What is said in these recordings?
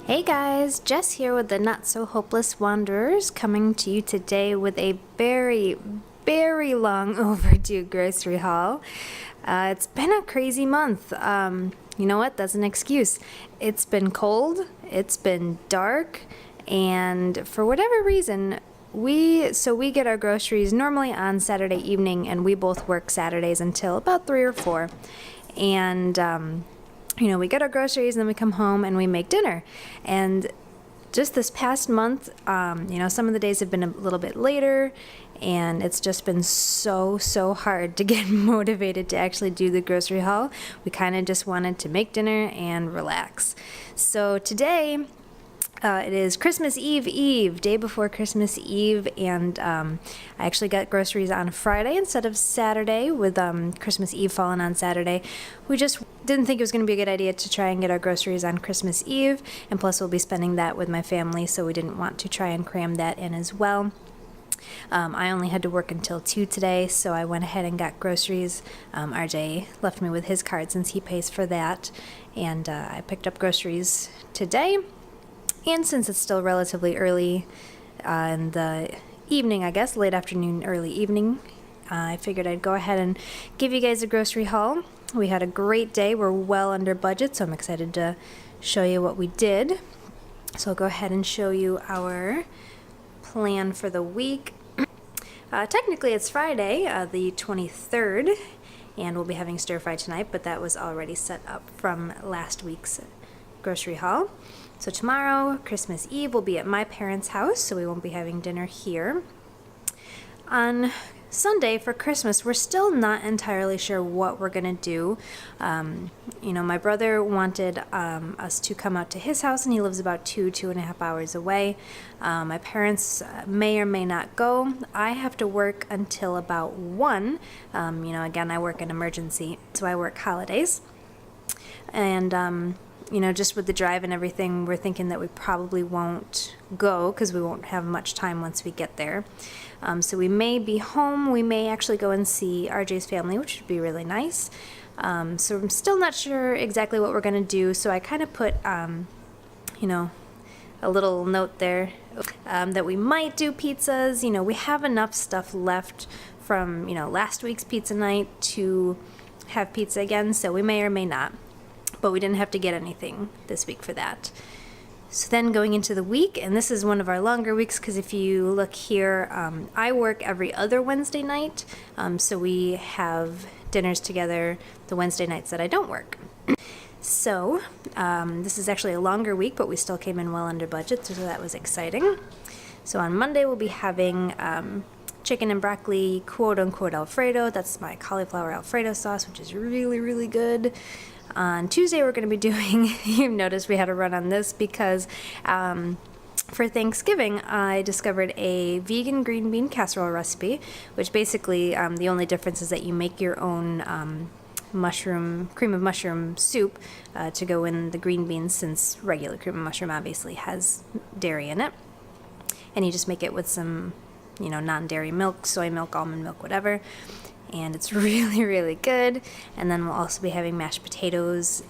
Hey guys, Jess here with the Not So Hopeless Wanderers, coming to you today with a very long overdue grocery haul. It's been a crazy month. You know what? That's an excuse. It's been cold, it's been dark, and for whatever reason, we get our groceries normally on Saturday evening, and we both work Saturdays until about 3 or 4. And we get our groceries and then we come home and we make dinner. And just this past month, some of the days have been a little bit later, and it's just been so hard to get motivated to actually do the grocery haul. We kind of just wanted to make dinner and relax. So today, it is Christmas Eve, day before Christmas Eve, and I actually got groceries on Friday instead of Saturday, with Christmas Eve falling on Saturday. We just didn't think it was going to be a good idea to try and get our groceries on Christmas Eve, and plus we'll be spending that with my family, so we didn't want to try and cram that in as well. I only had to work until 2 today, so I went ahead and got groceries. RJ left me with his card since he pays for that, and I picked up groceries today. And since it's still relatively early in the evening, I guess, late afternoon, early evening, I figured I'd go ahead and give you guys a grocery haul. We had a great day. We're well under budget, so I'm excited to show you what we did. So I'll go ahead and show you our plan for the week. Technically, it's Friday, the 23rd, and we'll be having stir fry tonight, but that was already set up from last week's grocery haul. So tomorrow, Christmas Eve, we'll be at my parents' house, so we won't be having dinner here. On Sunday for Christmas, we're still not entirely sure what we're gonna do. My brother wanted us to come out to his house, and he lives about 2.5 hours away. My parents may or may not go. I have to work until about 1. Again, I work in emergency, so I work holidays. And just with the drive and everything, we're thinking that we probably won't go because we won't have much time once we get there. So we may be home. We may actually go and see RJ's family, which would be really nice. So I'm still not sure exactly what we're going to do. So I kind of put, a little note there that we might do pizzas. We have enough stuff left from, last week's pizza night to have pizza again. So we may or may not. But we didn't have to get anything this week for that. So then going into the week, and this is one of our longer weeks because if you look here, I work every other Wednesday night, so we have dinners together the Wednesday nights that I don't work. So this is actually a longer week, but we still came in well under budget, so that was exciting. So on Monday we'll be having chicken and broccoli quote-unquote Alfredo. That's my cauliflower Alfredo sauce, which is really good. On Tuesday, we're going to be doing, you've noticed we had a run on this because for Thanksgiving, I discovered a vegan green bean casserole recipe, which basically the only difference is that you make your own cream of mushroom soup to go in the green beans, since regular cream of mushroom obviously has dairy in it. And you just make it with some, non-dairy milk, soy milk, almond milk, whatever. And it's really good. And then we'll also be having mashed potatoes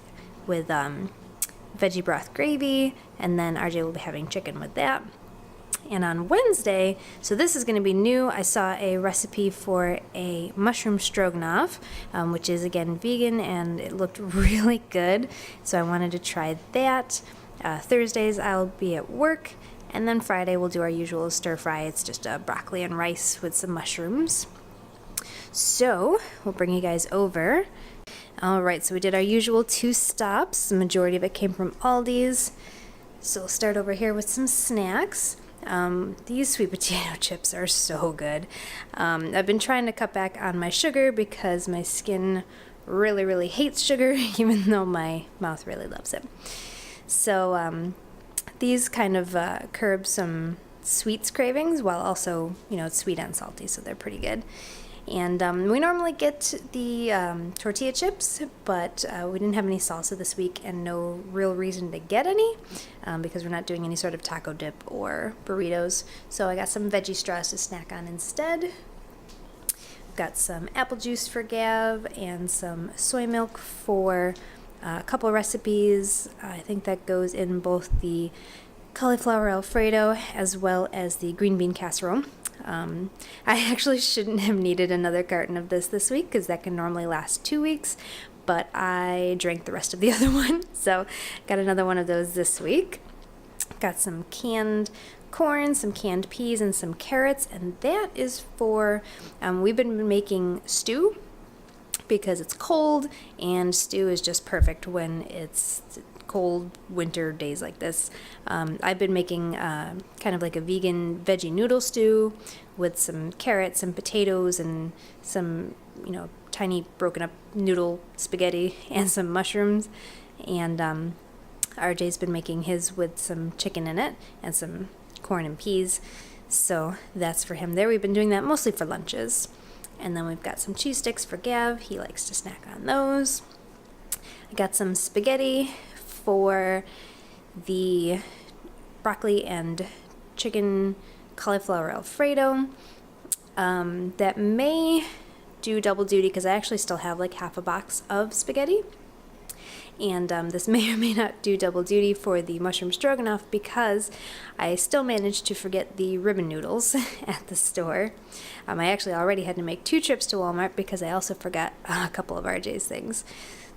with veggie broth gravy, and then RJ will be having chicken with that. And on Wednesday, so this is going to be new, I saw a recipe for a mushroom stroganoff, which is again vegan, and it looked really good, so I wanted to try that. Thursdays I'll be at work, and then Friday we'll do our usual stir fry. It's just broccoli and rice with some mushrooms. So we'll bring you guys over. All right, so we did our usual 2 stops. The majority of it came from Aldi's. So we'll start over here with some snacks. These sweet potato chips are so good. I've been trying to cut back on my sugar because my skin really hates sugar, even though my mouth really loves it. So these kind of curb some sweets cravings while also, it's sweet and salty, so they're pretty good. And we normally get the tortilla chips, but we didn't have any salsa this week and no real reason to get any because we're not doing any sort of taco dip or burritos. So I got some veggie straws to snack on instead. Got some apple juice for Gav and some soy milk for a couple recipes. I think that goes in both the cauliflower Alfredo as well as the green bean casserole. I actually shouldn't have needed another carton of this week because that can normally last 2 weeks, but I drank the rest of the other one, so got another one of those this week. Got some canned corn, some canned peas, and some carrots, and that is for, we've been making stew because it's cold, and stew is just perfect when it's cold winter days like this. I've been making kind of like a vegan veggie noodle stew with some carrots and potatoes and some, tiny broken up noodle spaghetti and some mushrooms. And RJ's been making his with some chicken in it and some corn and peas. So that's for him there. We've been doing that mostly for lunches. And then we've got some cheese sticks for Gav. He likes to snack on those. I got some spaghetti for the broccoli and chicken cauliflower Alfredo. That may do double duty because I actually still have like half a box of spaghetti. And this may or may not do double duty for the mushroom stroganoff because I still managed to forget the ribbon noodles at the store. I actually already had to make 2 trips to Walmart because I also forgot a couple of RJ's things.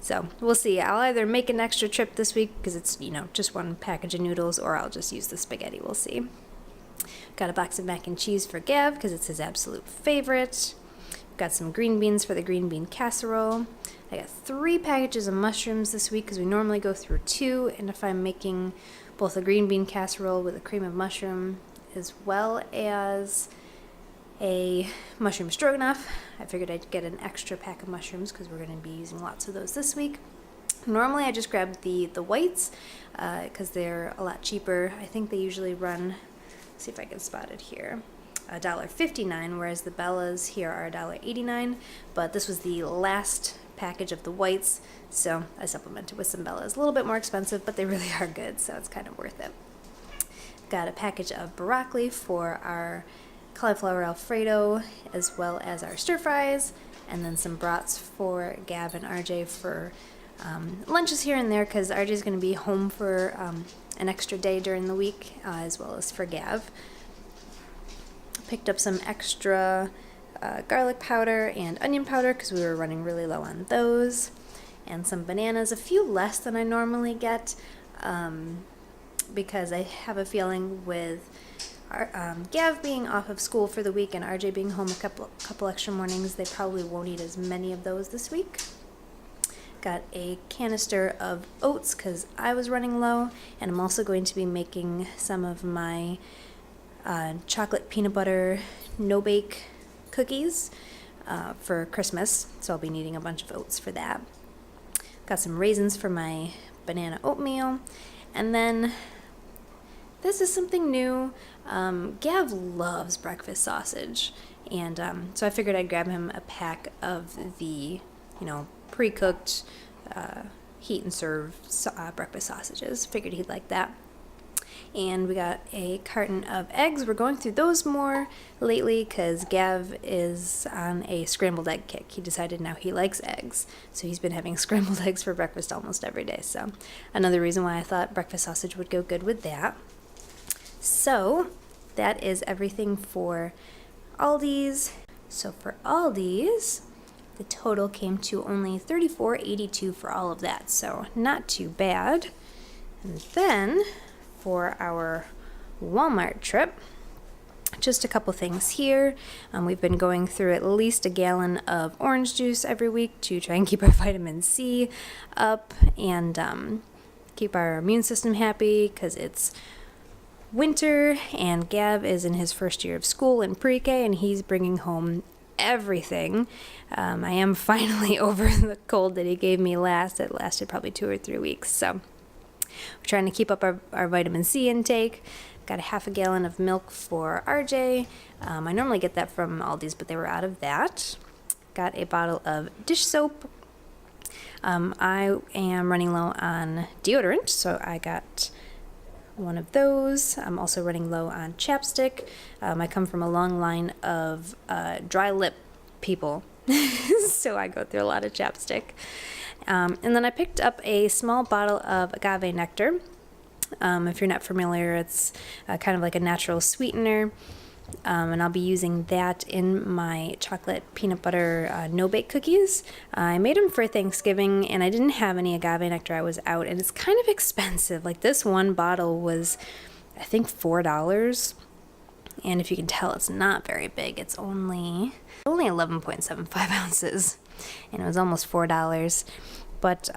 So we'll see. I'll either make an extra trip this week because it's, just one package of noodles, or I'll just use the spaghetti. We'll see. Got a box of mac and cheese for Gav because it's his absolute favorite. Got some green beans for the green bean casserole. I got 3 packages of mushrooms this week because we normally go through 2, and if I'm making both a green bean casserole with a cream of mushroom as well as a mushroom stroganoff, I figured I'd get an extra pack of mushrooms because we're going to be using lots of those this week. Normally I just grab the whites because they're a lot cheaper. I think they usually run, let's see if I can spot it here, $1.59, whereas the Bellas here are $1.89, but this was the last package of the whites, so I supplemented with some Bellas. A little bit more expensive, but they really are good, so it's kind of worth it. Got a package of broccoli for our cauliflower Alfredo as well as our stir fries, and then some brats for Gav and RJ for lunches here and there because RJ's going to be home for an extra day during the week as well as for Gav. Picked up some extra garlic powder and onion powder because we were running really low on those, and some bananas, a few less than I normally get because I have a feeling with Gav being off of school for the week and RJ being home a couple extra mornings, they probably won't eat as many of those this week. Got a canister of oats because I was running low, and I'm also going to be making some of my chocolate peanut butter no-bake cookies for Christmas, so I'll be needing a bunch of oats for that. Got some raisins for my banana oatmeal, and then this is something new. Gav loves breakfast sausage, and so I figured I'd grab him a pack of the, pre-cooked heat and serve breakfast sausages. Figured he'd like that. And we got a carton of eggs. We're going through those more lately because Gav is on a scrambled egg kick. He decided now he likes eggs, so he's been having scrambled eggs for breakfast almost every day. So another reason why I thought breakfast sausage would go good with that. So that is everything for Aldi's. So for Aldi's, the total came to only $34.82 for all of that, so not too bad. And then for our Walmart trip, just a couple things here. We've been going through at least a gallon of orange juice every week to try and keep our vitamin C up and keep our immune system happy because it's winter and Gav is in his first year of school in pre-K and he's bringing home everything. I am finally over the cold that he gave me last. It lasted probably 2 or 3 weeks, so we're trying to keep up our vitamin C intake. Got a half a gallon of milk for RJ. I normally get that from Aldi's, but they were out of that. Got a bottle of dish soap. I am running low on deodorant, so I got one of those. I'm also running low on chapstick. I come from a long line of dry lip people, so I go through a lot of chapstick. And then I picked up a small bottle of agave nectar. If you're not familiar, it's kind of like a natural sweetener. And I'll be using that in my chocolate peanut butter no-bake cookies. I made them for Thanksgiving, and I didn't have any agave nectar. I was out, and it's kind of expensive. Like, this one bottle was, I think, $4. And if you can tell, it's not very big. It's only 11.75 ounces, and it was almost $4. But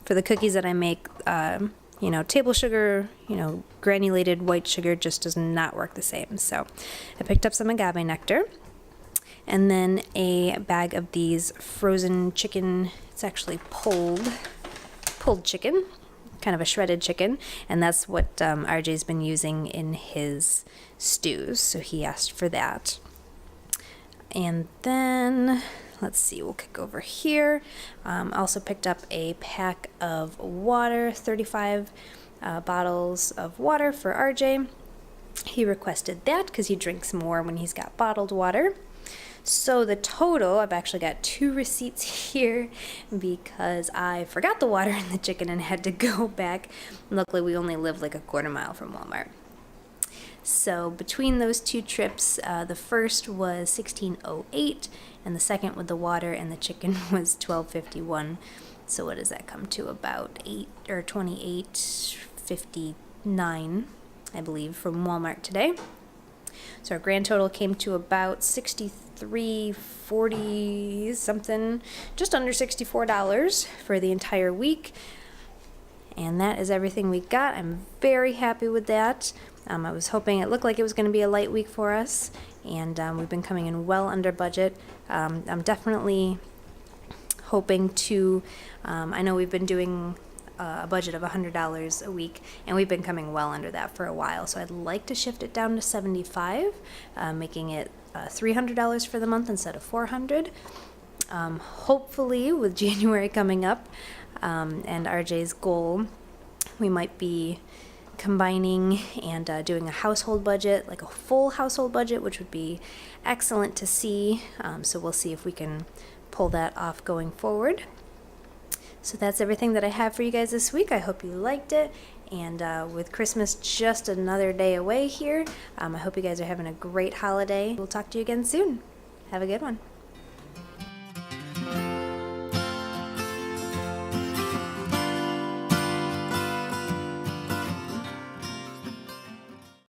for the cookies that I make, table sugar, granulated white sugar just does not work the same. So I picked up some agave nectar, and then a bag of these frozen chicken. It's actually pulled chicken, kind of a shredded chicken, and that's what RJ's been using in his stews, so he asked for that. And then, let's see, we'll kick over here. Also picked up a pack of water, 35 bottles of water for RJ. He requested that because he drinks more when he's got bottled water. So the total, I've actually got 2 receipts here because I forgot the water in the chicken and had to go back. Luckily, we only live like a quarter mile from Walmart. So between those 2 trips, the first was $16.08, and the second with the water and the chicken was $12.51. So what does that come to? About $28.59, I believe, from Walmart today. So our grand total came to about $63.40 something, just under $64 for the entire week. And that is everything we got. I'm very happy with that. I was hoping, it looked like it was going to be a light week for us, and we've been coming in well under budget. I'm definitely hoping to, I know we've been doing a budget of $100 a week, and we've been coming well under that for a while, so I'd like to shift it down to $75, making it $300 for the month instead of $400. Hopefully, with January coming up and RJ's goal, we might be combining and doing a household budget, like a full household budget, which would be excellent to see. So we'll see if we can pull that off going forward. So that's everything that I have for you guys this week. I hope you liked it. And with Christmas just another day away here, I hope you guys are having a great holiday. We'll talk to you again soon. Have a good one.